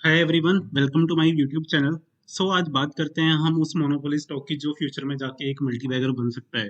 Hi everyone, welcome to my YouTube channel. आज बात करते हैं हम उस मोनोपोली स्टॉक की जो फ्यूचर में जाके एक मल्टीबैगर बन सकता है।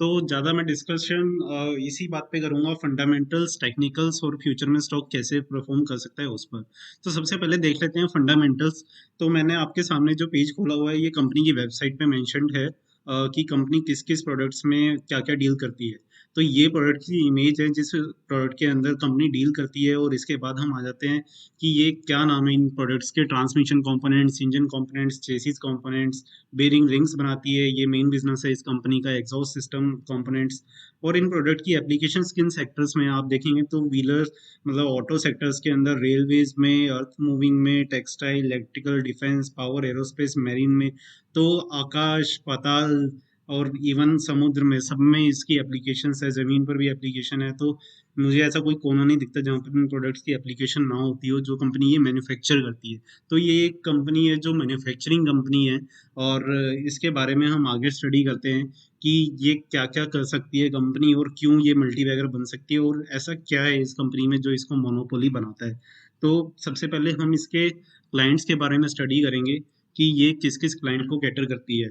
तो ज़्यादा मैं डिस्कशन इसी बात पे करूंगा, फंडामेंटल्स, टेक्निकल्स और फ्यूचर में स्टॉक कैसे परफॉर्म कर सकता है उस पर। तो सबसे पहले देख लेते हैं फंडामेंटल्स। तो मैंने आपके सामने जो पेज खोला हुआ है, ये कंपनी की वेबसाइट पे मेंशन्ड है कि कंपनी किस किस प्रोडक्ट्स में क्या क्या डील करती है। तो ये प्रोडक्ट की इमेज है जिस प्रोडक्ट के अंदर कंपनी डील करती है, और इसके बाद हम आ जाते हैं कि ये क्या नाम है इन प्रोडक्ट्स के। Transmission components, engine components, chassis components, bearing rings बनाती है, ये मेन बिजनेस है इस कंपनी का। Exhaust system components. और इन प्रोडक्ट की एप्लीकेशन किन सेक्टर्स में आप देखेंगे तो व्हीलर, मतलब ऑटो सेक्टर्स के अंदर, रेलवेज में, अर्थ मूविंग में, textile, electrical, defence, power, aerospace, marine में। तो आकाश पाताल और इवन समुद्र में, सब में इसकी एप्लीकेशंस है, जमीन पर भी एप्लीकेशन है। तो मुझे ऐसा कोई कोना नहीं दिखता जहाँ पर इन प्रोडक्ट्स की एप्लीकेशन ना होती हो, जो कंपनी ये मैन्युफैक्चर करती है। तो ये एक कंपनी है जो मैन्युफैक्चरिंग कंपनी है। और इसके बारे में हम आगे स्टडी करते हैं कि ये क्या क्या कर सकती है कंपनी, और क्यों ये मल्टीबैगर बन सकती है, और ऐसा क्या है इस कंपनी में जो इसको मोनोपोली बनाता है। तो सबसे पहले हम इसके क्लाइंट्स के बारे में स्टडी करेंगे कि ये किस किस क्लाइंट को कैटर करती है।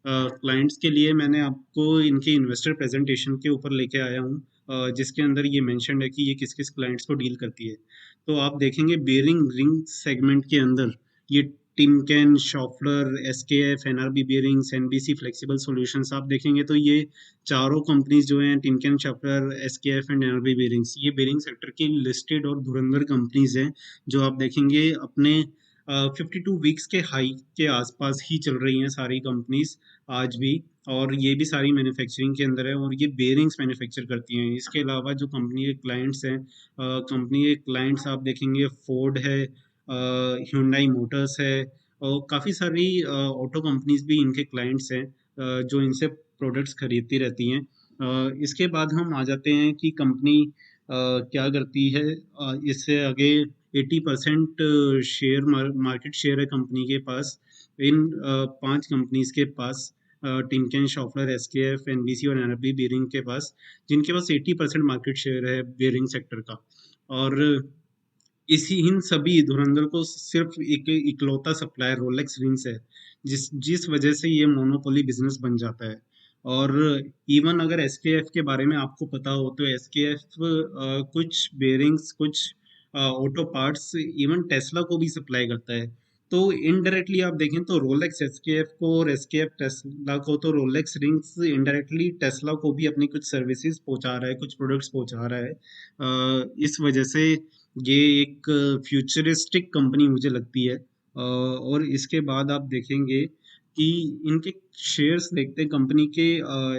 क्लाइंट्स के लिए मैंने आपको इनके इन्वेस्टर प्रेजेंटेशन के ऊपर लेके आया हूँ, जिसके अंदर ये मेंशन है कि ये किस किस क्लाइंट्स को डील करती है। तो आप देखेंगे बेयरिंग रिंग सेगमेंट के अंदर ये Timken, Schaeffler, SKF, NRB bearings, NBC flexible solutions, आप देखेंगे तो ये चारों कंपनीज जो हैं, Timken, Schaeffler, SKF and NRB bearings, ये बेयरिंग सेक्टर की लिस्टेड और धुरंधर कंपनीज हैं, जो आप देखेंगे अपने 52 वीक्स के हाई के आसपास ही चल रही हैं सारी कंपनीज आज भी। और ये भी सारी मैन्युफैक्चरिंग के अंदर है, और ये बेयरिंग्स मैन्युफैक्चर करती हैं। इसके अलावा जो कंपनी के क्लाइंट्स हैं, कंपनी के क्लाइंट्स आप देखेंगे फोर्ड है, ह्यूंडई मोटर्स है, और काफ़ी सारी ऑटो कंपनीज भी इनके क्लाइंट्स हैं, जो इनसे प्रोडक्ट्स खरीदती रहती हैं। इसके बाद हम आ जाते हैं कि कंपनी क्या करती है। इससे आगे 80% शेयर मार्केट शेयर है कंपनी के पास, इन 5 कंपनीज के पास, टिमकेन, शॉफलर, एसकेएफ, एनबीसी और एनआरबी बेयरिंग के पास, जिनके पास 80% मार्केट शेयर है बेयरिंग सेक्टर का। और इसी इन सभी धुरंधर को सिर्फ एक इकलौता सप्लायर रोलेक्स रिंग्स है, जिस वजह से ये मोनोपोली बिजनेस बन जाता है। और इवन अगर एसकेएफ के बारे में आपको पता हो तो एसकेएफ कुछ बेयरिंग्स, कुछ ऑटो पार्ट्स इवन टेस्ला को भी सप्लाई करता है। तो इनडायरेक्टली आप देखें तो रोलेक्स एसकेएफ को, और एसकेएफ टेस्ला को, तो रोलेक्स रिंग्स इनडायरेक्टली टेस्ला को भी अपनी कुछ सर्विसेज पहुंचा रहा है, कुछ प्रोडक्ट्स पहुंचा रहा है। इस वजह से ये एक फ्यूचरिस्टिक कंपनी मुझे लगती है। और इसके बाद आप देखेंगे कि इनके शेयर्स देखते हैं कंपनी के,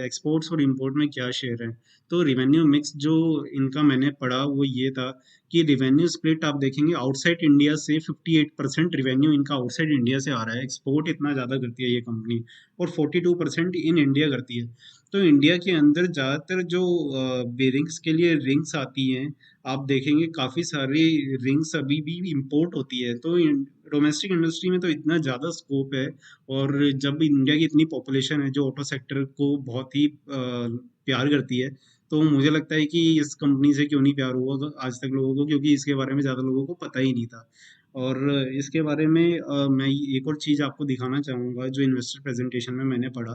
एक्सपोर्ट्स और इंपोर्ट में क्या शेयर है। तो रिवेन्यू मिक्स जो इनका मैंने पढ़ा वो ये था कि रिवेन्यू स्प्लिट आप देखेंगे आउटसाइड इंडिया से 58% रिवेन्यू इनका आउटसाइड इंडिया से आ रहा है। एक्सपोर्ट इतना ज़्यादा करती है ये कंपनी, और 42% इन इंडिया करती है। तो इंडिया के अंदर ज़्यादातर जो बेरिंग्स के लिए रिंग्स आती हैं, आप देखेंगे काफ़ी सारी रिंग्स अभी भी इंपोर्ट होती है। तो डोमेस्टिक इंडस्ट्री में तो इतना ज़्यादा स्कोप है। और जब इंडिया की इतनी पॉपुलेशन है जो ऑटो सेक्टर को बहुत ही प्यार करती है, तो मुझे लगता है कि इस कंपनी से क्यों नहीं प्यार हुआ आज तक लोगों को, क्योंकि इसके बारे में ज़्यादा लोगों को पता ही नहीं था। और इसके बारे में मैं एक और चीज़ आपको दिखाना चाहूँगा जो इन्वेस्टर प्रेजेंटेशन में मैंने पढ़ा।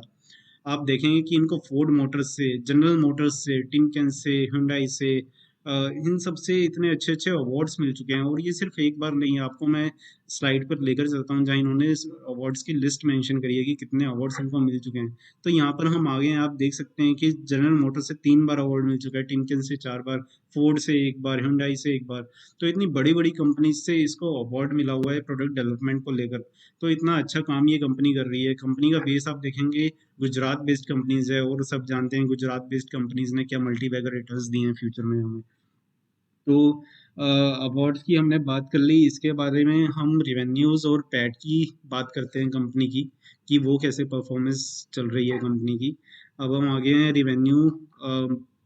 आप देखेंगे कि इनको फोर्ड मोटर्स से, जनरल मोटर्स से, टिमकेन से, हुंडई से, इन सब से इतने अच्छे अच्छे अवार्ड्स मिल चुके हैं। और ये सिर्फ एक बार नहीं है, आपको मैं स्लाइड पर लेकर चलता हूँ जहाँ इन्होंने इस अवार्ड्स की लिस्ट मेंशन करी है कि कितने अवार्ड्स इनको मिल चुके हैं। तो यहाँ पर हम आगे हैं, आप देख सकते हैं कि जनरल मोटर से 3 बार अवार्ड मिल चुका है, टिमकेन से 4 बार, फोर्ड से 1 बार, हुंडई से 1 बार। तो इतनी बड़ी बड़ी कंपनी से इसको अवार्ड मिला हुआ है प्रोडक्ट डेवलपमेंट को लेकर। तो इतना अच्छा काम ये कंपनी कर रही है। कंपनी का बेस आप देखेंगे गुजरात बेस्ड कंपनीज है, और सब जानते हैं गुजरात बेस्ड कंपनीज ने क्या मल्टी बैगर रिटर्न्स दिए हैं फ्यूचर में हमें। तो अवार्ड्स की हमने बात कर ली, इसके बारे में हम रिवेन्यूज और पैट की बात करते हैं कंपनी की, कि वो कैसे परफॉर्मेंस चल रही है कंपनी की। अब हम आगे हैं रिवेन्यू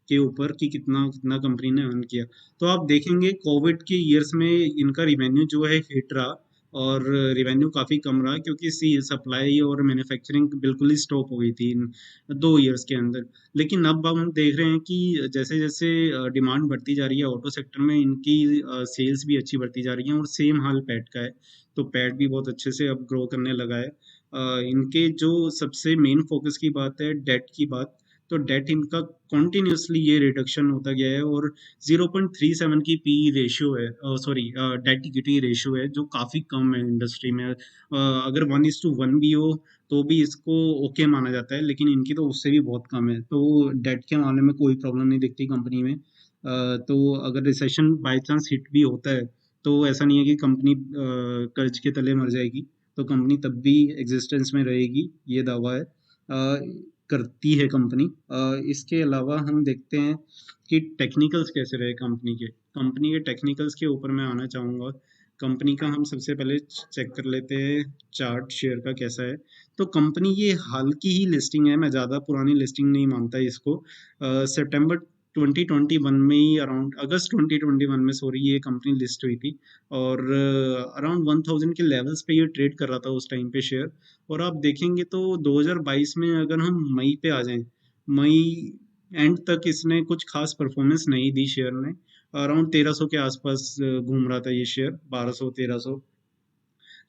के ऊपर कि कितना कितना कंपनी ने अर्न किया। तो आप देखेंगे कोविड के ईयर्स में इनका रिवेन्यू जो है हिट रहा, और रेवेन्यू काफ़ी कम रहा क्योंकि सी सप्लाई और मैन्युफैक्चरिंग बिल्कुल ही स्टॉप हो गई थी इन 2 ईयर्स के अंदर। लेकिन अब हम देख रहे हैं कि जैसे-जैसे डिमांड बढ़ती जा रही है ऑटो सेक्टर में, इनकी सेल्स भी अच्छी बढ़ती जा रही हैं और सेम हाल पैट का है। तो पैट भी बहुत अच्छे से अब ग्रो करने लगा है। इनके जो सबसे मेन फ़ोकस की बात है डेट की बात, तो डेट इनका कंटीन्यूअसली ये रिडक्शन होता गया है और 0.37 की पीई रेशियो है, सॉरी डेट इक्विटी रेशियो है, जो काफ़ी कम है इंडस्ट्री में। अगर 1:1 भी हो तो भी इसको ओके माना जाता है, लेकिन इनकी तो उससे भी बहुत कम है। तो डेट के मामले में कोई प्रॉब्लम नहीं दिखती कंपनी में। तो अगर रिसेशन बाय चांस हिट भी होता है तो ऐसा नहीं है कि कंपनी कर्ज के तले मर जाएगी। तो कंपनी तब भी एग्जिस्टेंस में रहेगी, ये दावा है, करती है कंपनी। इसके अलावा हम देखते हैं कि टेक्निकल्स कैसे रहे कंपनी के टेक्निकल्स के ऊपर मैं आना चाहूँगा। कंपनी का हम सबसे पहले चेक कर लेते हैं चार्ट शेयर का कैसा है। तो कंपनी ये हाल की ही लिस्टिंग है, मैं ज़्यादा पुरानी लिस्टिंग नहीं मानता इसको। सितंबर 2021 में ही, अराउंड अगस्त 2021 में सॉरी, ये कंपनी लिस्ट हुई थी और अराउंड 1000 के लेवल्स पे ये ट्रेड कर रहा था उस टाइम पे शेयर। और आप देखेंगे तो 2022 में अगर हम मई पे आ जाएं, मई एंड तक इसने कुछ खास परफॉर्मेंस नहीं दी शेयर ने। अराउंड 1300 के आसपास घूम रहा था ये शेयर, 1200 1300।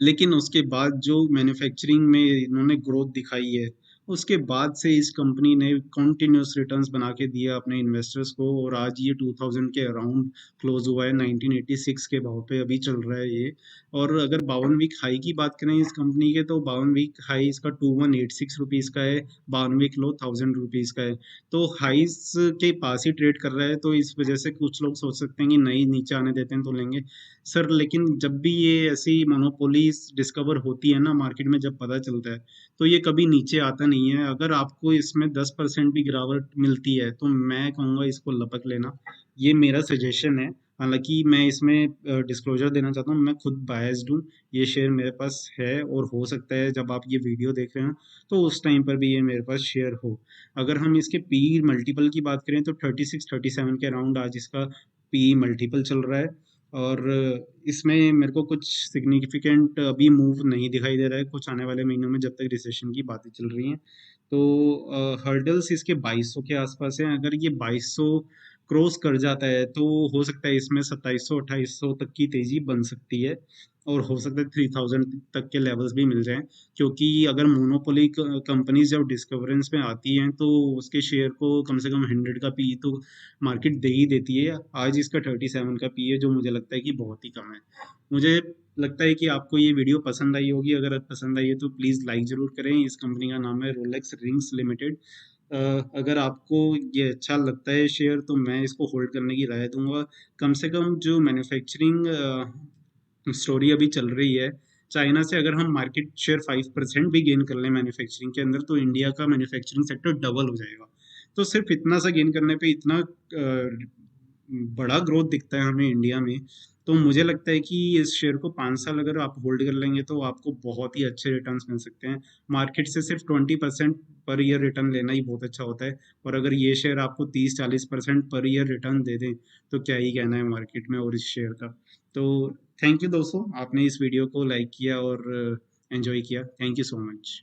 लेकिन उसके बाद जो मैन्युफैक्चरिंग में इन्होंने ग्रोथ दिखाई है, उसके बाद से इस कंपनी ने कंटिन्यूअस रिटर्न्स बना के दिया अपने इन्वेस्टर्स को और आज ये 2000 के अराउंड क्लोज हुआ है, 1986 के भाव पे अभी चल रहा है ये। और अगर 52 वीक हाई की बात करें इस कंपनी के, तो 52 वीक हाई इसका 2186 रुपीज़ का है, 52 वीक लो 1000 रुपीज़ का है। तो हाईस के पास ही ट्रेड कर रहा है, तो इस वजह से कुछ लोग सोच सकते हैं कि नहीं नीचे आने देते हैं तो लेंगे। सर लेकिन जब भी ये ऐसी मोनोपोलीज डिस्कवर होती है ना मार्केट में, जब पता चलता है तो ये कभी नीचे आता नहीं है। अगर आपको इसमें 10% भी गिरावट मिलती है तो मैं कहूँगा इसको लपक लेना, ये मेरा सजेशन है। हालांकि मैं इसमें डिस्क्लोजर देना चाहता हूँ, मैं खुद बायस्ड हूँ। ये शेयर मेरे पास है और हो सकता है जब आप ये वीडियो देख रहे हो तो उस टाइम पर भी ये मेरे पास शेयर हो। अगर हम इसके पी मल्टीपल की बात करें तो 36-37 के अराउंड आज इसका पी मल्टीपल चल रहा है। और इसमें मेरे को कुछ सिग्निफिकेंट अभी मूव नहीं दिखाई दे रहा है कुछ आने वाले महीनों में, जब तक रिसेशन की बातें चल रही हैं। तो हर्डल्स इसके 2200 के आसपास हैं। अगर ये 2200 क्रॉस कर जाता है तो हो सकता है इसमें 2700-2800 तक की तेजी बन सकती है और हो सकता है 3000 तक के लेवल्स भी मिल जाएं। क्योंकि अगर मोनोपोली कंपनीज जब डिस्कवरेंस में आती हैं तो उसके शेयर को कम से कम 100 का पी तो मार्केट दे ही देती है। आज इसका 37 का पी है, जो मुझे लगता है कि बहुत ही कम है। मुझे लगता है कि आपको ये वीडियो पसंद आई होगी। अगर पसंद आई है तो प्लीज़ लाइक ज़रूर करें। इस कंपनी का नाम है रोलेक्स रिंग्स लिमिटेड। अगर आपको ये अच्छा लगता है शेयर तो मैं इसको होल्ड करने की राय दूंगा। कम से कम जो मैन्युफैक्चरिंग स्टोरी अभी चल रही है, चाइना से अगर हम मार्केट शेयर 5% भी गेन कर लें मैन्युफैक्चरिंग के अंदर, तो इंडिया का मैन्युफैक्चरिंग सेक्टर डबल हो जाएगा। तो सिर्फ इतना सा गेन करने पे इतना बड़ा ग्रोथ दिखता है हमें इंडिया में। तो मुझे लगता है कि इस शेयर को 5 साल अगर आप होल्ड कर लेंगे तो आपको बहुत ही अच्छे रिटर्न्स मिल सकते हैं। मार्केट से सिर्फ 20% पर ईयर रिटर्न लेना ही बहुत अच्छा होता है, और अगर ये शेयर आपको 30-40% पर ईयर रिटर्न दे दें तो क्या ही कहना है मार्केट में और इस शेयर का। तो थैंक यू दोस्तों, आपने इस वीडियो को लाइक किया और एंजॉय किया। Thank you so much.